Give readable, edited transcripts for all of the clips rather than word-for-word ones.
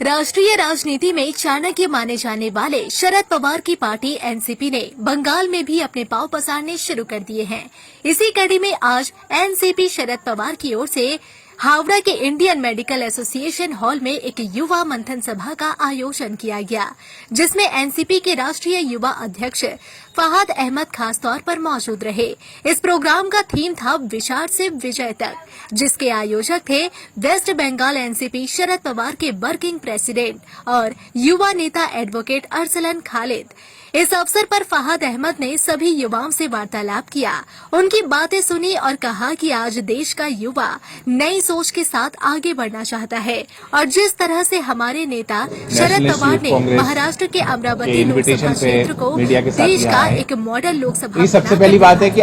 राष्ट्रीय राजनीति में चाणक्य माने जाने वाले शरद पवार की पार्टी एनसीपी ने बंगाल में भी अपने पांव पसारने शुरू कर दिए हैं। इसी कड़ी में आज एनसीपी शरद पवार की ओर से हावड़ा के इंडियन मेडिकल एसोसिएशन हॉल में एक युवा मंथन सभा का आयोजन किया गया, जिसमें एनसीपी के राष्ट्रीय युवा अध्यक्ष फहाद अहमद खास तौर पर मौजूद रहे। इस प्रोग्राम का थीम था विचार से विजय तक, जिसके आयोजक थे वेस्ट बंगाल एनसीपी शरद पवार के वर्किंग प्रेसिडेंट और युवा नेता एडवोकेट अरसलन खालिद। इस अवसर पर फहाद अहमद ने सभी युवाओं से वार्तालाप किया, उनकी बातें सुनी और कहा कि आज देश का युवा नई सोच के साथ आगे बढ़ना चाहता है और जिस तरह से हमारे नेता शरद पवार ने महाराष्ट्र के अमरावती लोकसभा क्षेत्र को देश का एक मॉडल लोकसभा सबसे पहली बात है कि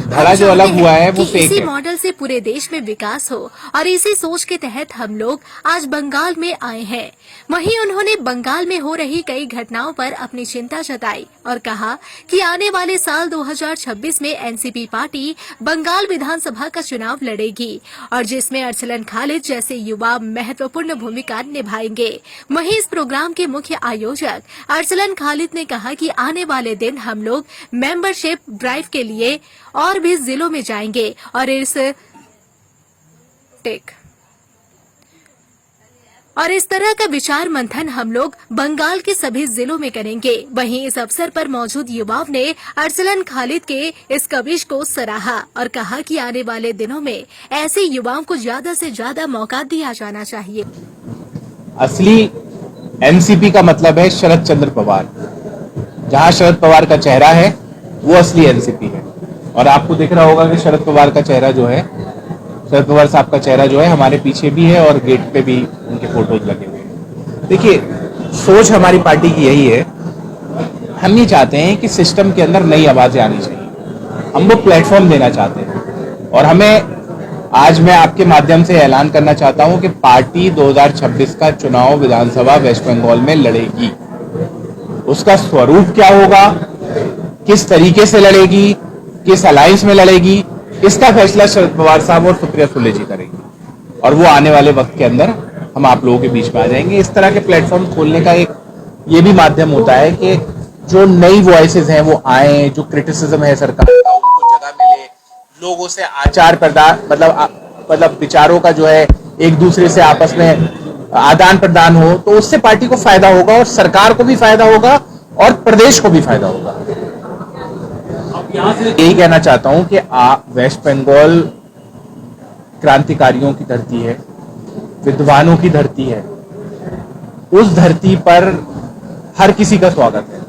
धड़ा जो अलग हुआ है वो फेक है। इसी मॉडल से पूरे देश में विकास हो और इसी सोच के तहत हम लोग आज बंगाल में आए हैं। वहीं उन्होंने बंगाल में हो रही कई घटनाओं पर अपनी चिंता जताई और कहा कि आने वाले साल 2026 में एनसीपी पार्टी बंगाल विधानसभा का चुनाव लड़ेगी और जिसमें अरसलन खालिद जैसे युवा महत्वपूर्ण भूमिका निभाएंगे। वहीं इस प्रोग्राम के मुख्य आयोजक अरसलन खालिद ने कहा कि आने वाले दिन हम लोग मेंबरशिप ड्राइव के लिए और भी जिलों में जाएंगे और इस तरह का विचार मंथन हम लोग बंगाल के सभी जिलों में करेंगे। वहीं इस अवसर पर मौजूद युवाओं ने अरसलन खालिद के इस कविश को सराहा और कहा कि आने वाले दिनों में ऐसे युवाओं को ज्यादा से ज्यादा मौका दिया जाना चाहिए। असली एनसीपी का मतलब है शरद चंद्र पवार। जहां शरद पवार का चेहरा है वो असली एनसीपी है। और आपको दिख रहा होगा कि शरद पवार का चेहरा जो है, शरद पवार साहब का चेहरा जो है हमारे पीछे भी है और गेट पे भी उनके फोटोज लगे हुए हैं। देखिए, सोच हमारी पार्टी की यही है। हम ये चाहते हैं कि सिस्टम के अंदर नई आवाजें आनी चाहिए। हम वो प्लेटफॉर्म देना चाहते हैं और हमें आज मैं आपके माध्यम से ऐलान करना चाहता हूं कि पार्टी 2026 का चुनाव विधानसभा वेस्ट बंगाल में लड़ेगी। उसका स्वरूप क्या होगा, किस तरीके से लड़ेगी, किस अलायंस में लड़ेगी, इसका फैसला शरद पवार साहब और सुप्रिया सुले जी करेंगे और वो आने वाले वक्त के अंदर हम आप लोगों के बीच में आ जाएंगे। इस तरह के प्लेटफॉर्म खोलने का एक ये भी माध्यम होता है कि जो नई वॉइसेस हैं वो आए, जो क्रिटिसिज्म है सरकार का उनको जगह मिले, लोगों से आचार प्रदान मतलब विचारों का जो है एक दूसरे से आपस में आदान प्रदान हो, तो उससे पार्टी को फायदा होगा और सरकार को भी फायदा होगा और प्रदेश को भी फायदा होगा। यही कहना चाहता हूं कि वेस्ट बंगाल क्रांतिकारियों की धरती है, विद्वानों की धरती है। उस धरती पर हर किसी का स्वागत है।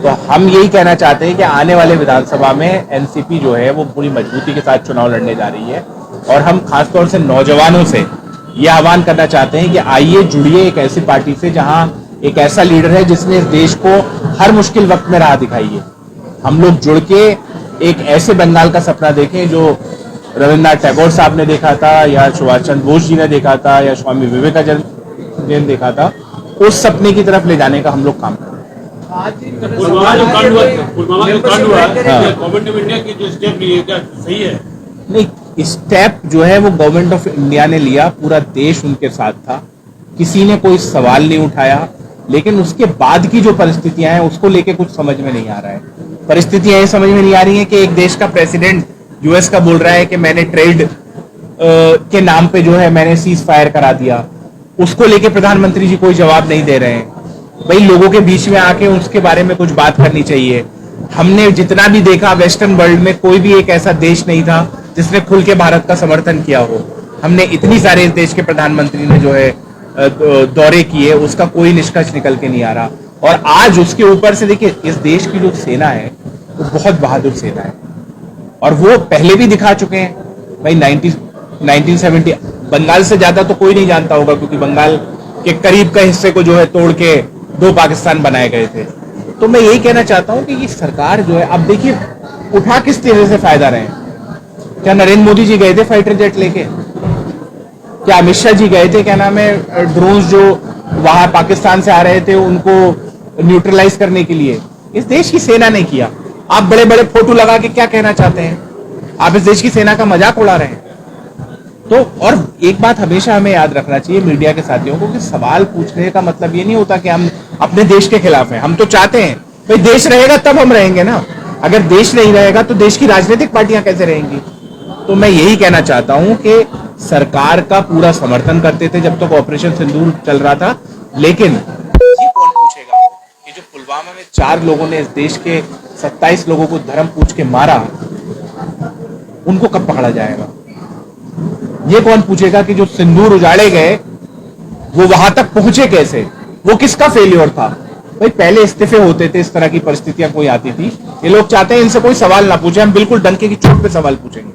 तो हम यही कहना चाहते हैं कि आने वाले विधानसभा में एनसीपी जो है वो पूरी मजबूती के साथ चुनाव लड़ने जा रही है और हम खासतौर से नौजवानों से ये आह्वान करना चाहते हैं कि आइए, जुड़िए एक ऐसी पार्टी से जहां एक ऐसा लीडर है जिसने इस देश को हर मुश्किल वक्त में राह दिखाई है। हम लोग जुड़ के एक ऐसे बंगाल का सपना देखें जो रविन्द्रनाथ टैगोर साहब ने देखा था या सुभाष चंद्र बोस जी ने देखा था या स्वामी विवेकानंद ने देखा था। उस सपने की तरफ ले जाने का हम लोग काम कर रहे हैं। नहीं, स्टेप जो है वो गवर्नमेंट ऑफ इंडिया ने लिया, पूरा देश उनके साथ था, किसी ने कोई सवाल नहीं उठाया। लेकिन उसके बाद की जो परिस्थितियां हैं उसको लेके कुछ समझ में नहीं आ रहा है। परिस्थितियां ये समझ में नहीं आ रही हैं कि एक देश का प्रेसिडेंट यूएस का बोल रहा है कि मैंने ट्रेड के नाम पे जो है मैंने सीज फायर करा दिया। उसको लेके प्रधानमंत्री जी कोई जवाब नहीं दे रहे हैं। भाई, लोगों के बीच में आके उसके बारे में कुछ बात करनी चाहिए। हमने जितना भी देखा वेस्टर्न वर्ल्ड में कोई भी एक ऐसा देश नहीं था जिसने खुल के भारत का समर्थन किया हो। हमने इतनी सारे इस देश के प्रधानमंत्री ने जो है दौरे किए, उसका कोई निष्कर्ष निकल के नहीं आ रहा। और आज उसके ऊपर से देखिए, इस देश की जो सेना है वो बहुत बहादुर सेना है और वो पहले भी दिखा चुके हैं। भाई 1970 बंगाल से ज्यादा तो कोई नहीं जानता होगा, क्योंकि बंगाल के करीब का हिस्से को जो है तोड़ के 2 पाकिस्तान बनाए गए थे। तो मैं यही कहना चाहता हूं कि ये सरकार जो है, अब देखिए उठा किस तरह से फायदा रहे हैं। क्या नरेंद्र मोदी जी गए थे फाइटर जेट लेके? क्या अमित शाह जी गए थे, क्या नाम है, ड्रोन्स जो वहां पाकिस्तान से आ रहे थे उनको न्यूट्रलाइज करने के लिए? इस देश की सेना ने किया। आप बड़े बड़े फोटो लगा के क्या कहना चाहते हैं? आप इस देश की सेना का मजाक उड़ा रहे हैं। तो और एक बात हमेशा हमें याद रखना चाहिए मीडिया के साथियों को कि सवाल पूछने का मतलब ये नहीं होता कि हम अपने देश के खिलाफ हैं। हम तो चाहते हैं भाई देश रहेगा तब हम रहेंगे ना। अगर देश नहीं रहेगा तो देश की राजनीतिक पार्टियां कैसे रहेंगी। तो मैं यही कहना चाहता हूं कि सरकार का पूरा समर्थन करते थे जब तक ऑपरेशन सिंदूर चल रहा था, लेकिन ये कौन पूछेगा कि जो पुलवामा में 4 लोगों ने इस देश के 27 लोगों को धर्म पूछ के मारा, उनको कब पकड़ा जाएगा। ये कौन पूछेगा कि जो सिंदूर उजाड़े गए वो वहां तक पहुंचे कैसे, वो किसका फेल्योर था। भाई पहले इस्तीफे होते थे, इस तरह की परिस्थितियां कोई आती थी। ये लोग चाहते हैं इनसे कोई सवाल ना पूछे, हम बिल्कुल डंके की चोट पे सवाल पूछेंगे।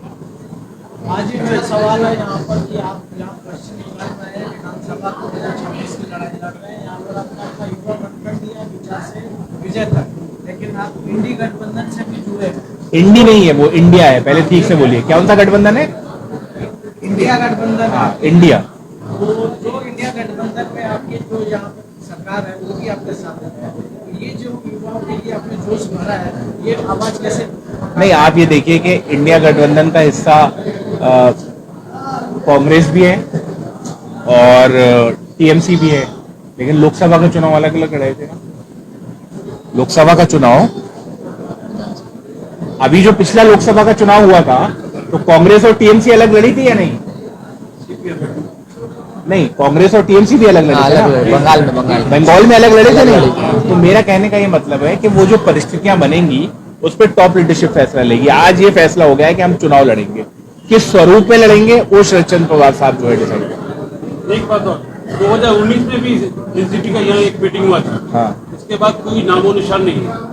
आज ही मेरा सवाल है यहाँ पर कि आप यहाँ पश्चिम बंगाल में विधानसभा 2026 की लड़ाई लड़ रहे हैं। यहाँ पर आपने अपना युवा गठबंधन दिया विचार से विजय तक, लेकिन आप इंडी गठबंधन से भी जुड़े हैं। इंडी नहीं है वो, इंडिया है। पहले ठीक से बोलिए, कौन सा गठबंधन है। इंडिया गठबंधन। हाँ, इंडिया। तो जो इंडिया गठबंधन में आपकी जो यहाँ पर सरकार है वो भी आपके साथ है, ये जो युवाओं के लिए आपने जोश भरा है, ये आवाज कैसे। नहीं, आप ये देखिए कि इंडिया गठबंधन का हिस्सा कांग्रेस भी है और टीएमसी भी है, लेकिन लोकसभा का चुनाव अलग अलग लड़े थे ना। लोकसभा का चुनाव, अभी जो पिछला लोकसभा का चुनाव हुआ था तो कांग्रेस और टीएमसी अलग लड़ी थी या नहीं। नहीं, कांग्रेस और टीएमसी भी अलग लड़े थे ना। बंगाल में अलग लड़े थे नहीं। तो मेरा कहने का ये मतलब है कि वो जो परिस्थितियां बनेंगी उस पर टॉप लीडरशिप फैसला लेगी। आज ये फैसला हो गया है कि हम चुनाव लड़ेंगे, किस स्वरूप में लड़ेंगे वो शरद चंद्र पवार साहब जो है डिसाइड करेंगे। एक बात और, 2019 में भी एनसीपी का यहाँ एक मीटिंग हुआ था। हाँ, इसके बाद कोई नामो निशान नहीं है।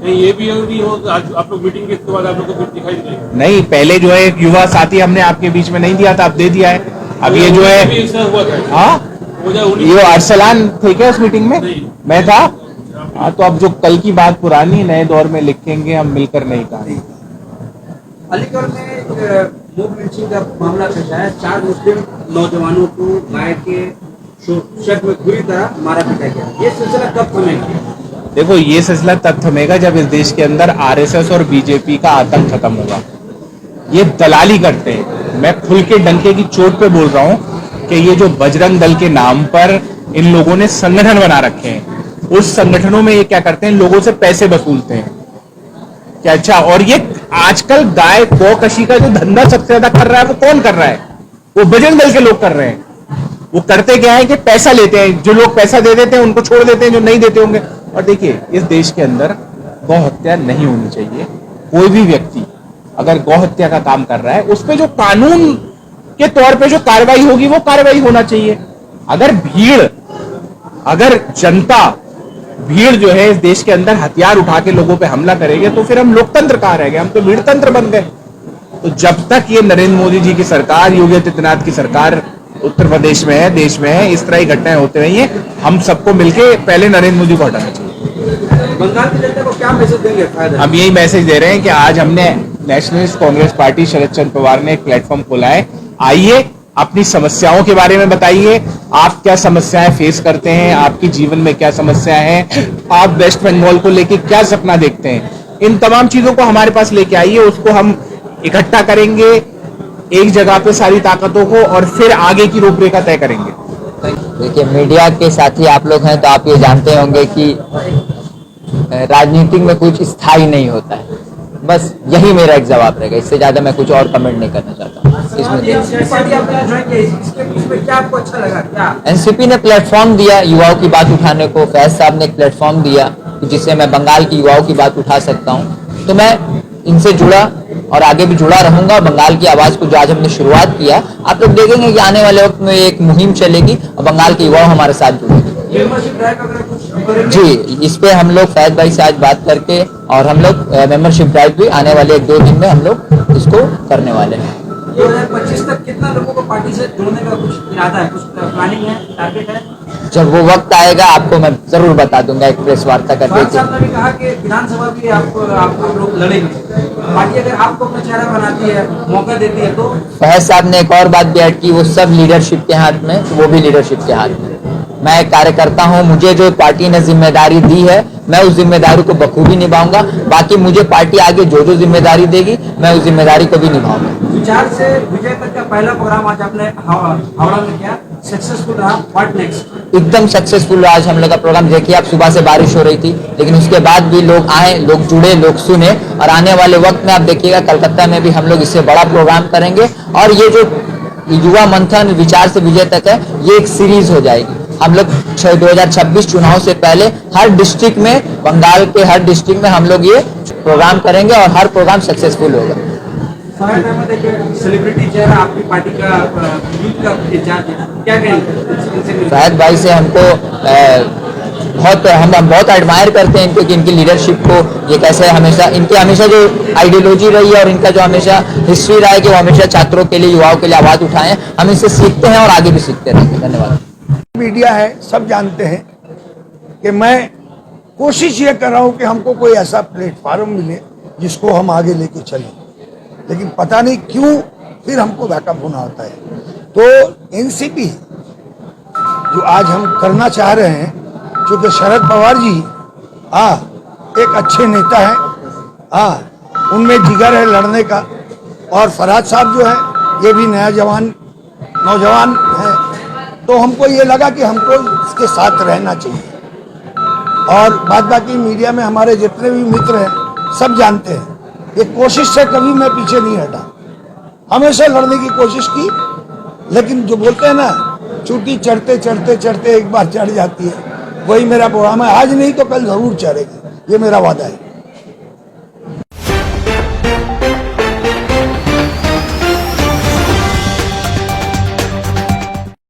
कहीं ये भी नहीं हो आज आप लोग मीटिंग के बाद आप लोग को कुछ दिखाई नहीं। नहीं, पहले जो है एक युवा साथी हमने आपके बीच में नहीं दिया था, अब दे दिया है। अब ये जो है, हुआ था। हाँ, 2019 ये अरसलान थे क्या उस मीटिंग में। नहीं। मैं था। हाँ, तो अब जो कल की बात पुरानी नए दौर में लिखेंगे, हम मिलकर नहीं कहा। अलीगढ़ में मूक लिंचिंग का मामला पेश आया। 4 मुस्लिम नौजवानों को गाय के शक में बुरी तरह मारा पीटा गया। ये सिलसिला कब थमेगा। देखो, ये सिलसिला तब थमेगा जब इस देश के अंदर आरएसएस और बीजेपी का आतंक खत्म होगा। ये दलाली करते हैं। मैं खुल के डंके की चोट पे बोल रहा हूं कि ये जो बजरंग दल के नाम पर इन लोगों ने संगठन बना रखे हैं, उस संगठनों में ये क्या करते हैं, लोगों से पैसे वसूलते हैं क्या। अच्छा, और ये आजकल गाय गौकशी का जो धंधा सबसे ज्यादा कर रहा है वो कौन कर रहा है, वो बजरंग दल के लोग कर रहे हैं। वो करते क्या है कि पैसा लेते हैं, जो लोग पैसा दे देते हैं उनको छोड़ देते हैं, जो नहीं देते होंगे। और देखिए, इस देश के अंदर गौ हत्या नहीं होनी चाहिए। कोई भी व्यक्ति अगर गौ हत्या का काम कर रहा है, उस पर जो कानून के तौर पे जो कार्रवाई होगी वो कार्रवाई होना चाहिए। अगर जनता भीड़ जो है इस देश के अंदर हथियार उठा के लोगों पे हमला करेंगे तो फिर हम लोकतंत्र कहां रह गए, हम तो भीड़ तंत्र बन गए। तो जब तक ये नरेंद्र मोदी जी की सरकार, योगी आदित्यनाथ की सरकार उत्तर प्रदेश में है, देश में है, इस तरह की घटनाएं होते रही हैं, हम सबको मिलके पहले नरेंद्र मोदी को हटाना चाहिए। बंगाल की जनता को क्या मैसेज देंगे। हम यही मैसेज दे रहे हैं कि आज हमने नेशनलिस्ट कांग्रेस पार्टी शरद चंद्र पवार ने एक प्लेटफॉर्म खोला है। आइए, अपनी समस्याओं के बारे में बताइए। आप क्या समस्याएं फेस करते हैं, आपके जीवन में क्या समस्याएं हैं, आप वेस्ट बंगाल को लेके क्या सपना देखते हैं, इन तमाम चीजों को हमारे पास लेके आइए। उसको हम इकट्ठा करेंगे एक जगह पे सारी ताकतों को, और फिर आगे की रूपरेखा तय करेंगे। देखिए, मीडिया के साथी आप लोग हैं तो आप ये जानते होंगे कि राजनीति में कुछ स्थायी नहीं होता है। बस यही मेरा एक जवाब रहेगा, इससे ज्यादा मैं कुछ और कमेंट नहीं करना चाहता हूँ इसमें। क्या आपको अच्छा लगा। क्या एनसीपी ने प्लेटफॉर्म दिया युवाओं की बात उठाने को, फैज साहब ने एक प्लेटफॉर्म दिया जिससे मैं बंगाल की युवाओं की बात उठा सकता हूँ। तो मैं इनसे जुड़ा और आगे भी जुड़ा रहूंगा। बंगाल की आवाज को जो आज हमने शुरुआत किया, आप लोग देखेंगे कि आने वाले वक्त में एक मुहिम चलेगी और बंगाल के युवा हमारे साथ जुड़ेंगे। जी, इस पे हम लोग फैज भाई से आज बात करके, और हम लोग मेंबरशिप ड्राइव भी आने वाले 1-2 दिन में हम लोग इसको करने वाले हैं। 2025 तक कितना लोगों को पार्टी से जोड़ने का कुछ इरादा है, कुछ प्लानिंग है, टारगेट है। जब वो वक्त आएगा आपको मैं जरूर बता दूंगा एक प्रेस वार्ता करके। साहब ने भी कहा कि विधानसभा भी आप लोग लड़ेंगे। पार्टी अगर आपको अपना चेहरा बनाती है, मौका देती है तो। फैज साहब ने एक और बात भी ऐड की, वो सब लीडरशिप के हाथ में, तो वो भी लीडरशिप के हाथ में। मैं एक कार्यकर्ता हूं, मुझे जो पार्टी ने जिम्मेदारी दी है मैं उस जिम्मेदारी को बखूबी निभाऊंगा। बाकी मुझे पार्टी आगे जो जो जिम्मेदारी देगी मैं उस जिम्मेदारी को भी निभाऊंगा। विचार से विजय तक का पहला प्रोग्राम आज आपने हावड़ा में किया, सक्सेसफुल रहा। What next? एकदम सक्सेसफुल रहा आज हम लोग का प्रोग्राम। देखिए आप, सुबह से बारिश हो रही थी लेकिन उसके बाद भी लोग आए, लोग जुड़े, लोग सुने। और आने वाले वक्त में आप देखिएगा कलकत्ता में भी हम लोग इससे बड़ा प्रोग्राम करेंगे। और ये जो युवा मंथन विचार से विजय तक है, ये एक सीरीज हो जाएगी। हम लोग 2026 चुनाव से पहले हर डिस्ट्रिक्ट में, बंगाल के हर डिस्ट्रिक्ट में हम लोग ये प्रोग्राम करेंगे और हर प्रोग्राम सक्सेसफुल होगा। फरहाद अहमद एक सेलिब्रिटी चेहरा आपकी पार्टी का यूथ का इंचार्ज है, क्या कहेंगे? फहद भाई से हमको हम बहुत एडमायर करते हैं इनको कि इनकी लीडरशिप को, ये कैसे हमेशा इनके हमेशा जो आइडियोलॉजी रही है और इनका जो हमेशा हिस्ट्री रहा है कि वो हमेशा छात्रों के लिए, युवाओं के लिए आवाज उठाएं। हम इससे सीखते हैं और आगे भी सीखते रहेंगे। धन्यवाद। मीडिया है, सब जानते हैं कि मैं कोशिश ये कर रहा हूं कि हमको कोई ऐसा प्लेटफॉर्म मिले जिसको हम आगे लेके चलें, लेकिन पता नहीं क्यों फिर हमको बैकअप होना होता है। तो एनसीपी जो आज हम करना चाह रहे हैं, क्योंकि शरद पवार जी एक अच्छे नेता हैं, उनमें जिगर है लड़ने का, और फरहाद साहब जो है ये भी नौजवान है। तो हमको ये लगा कि हमको इसके साथ रहना चाहिए। और बाद बाकी मीडिया में हमारे जितने भी मित्र हैं सब जानते हैं, ये कोशिश से कभी मैं पीछे नहीं हटा, हमेशा लड़ने की कोशिश की। लेकिन जो बोलते हैं ना, चूटी चढ़ते चढ़ते चढ़ते एक बार चढ़ जाती है, वही मेरा प्रोग्राम है। आज नहीं तो कल जरूर चढ़ेगी, ये मेरा वादा है।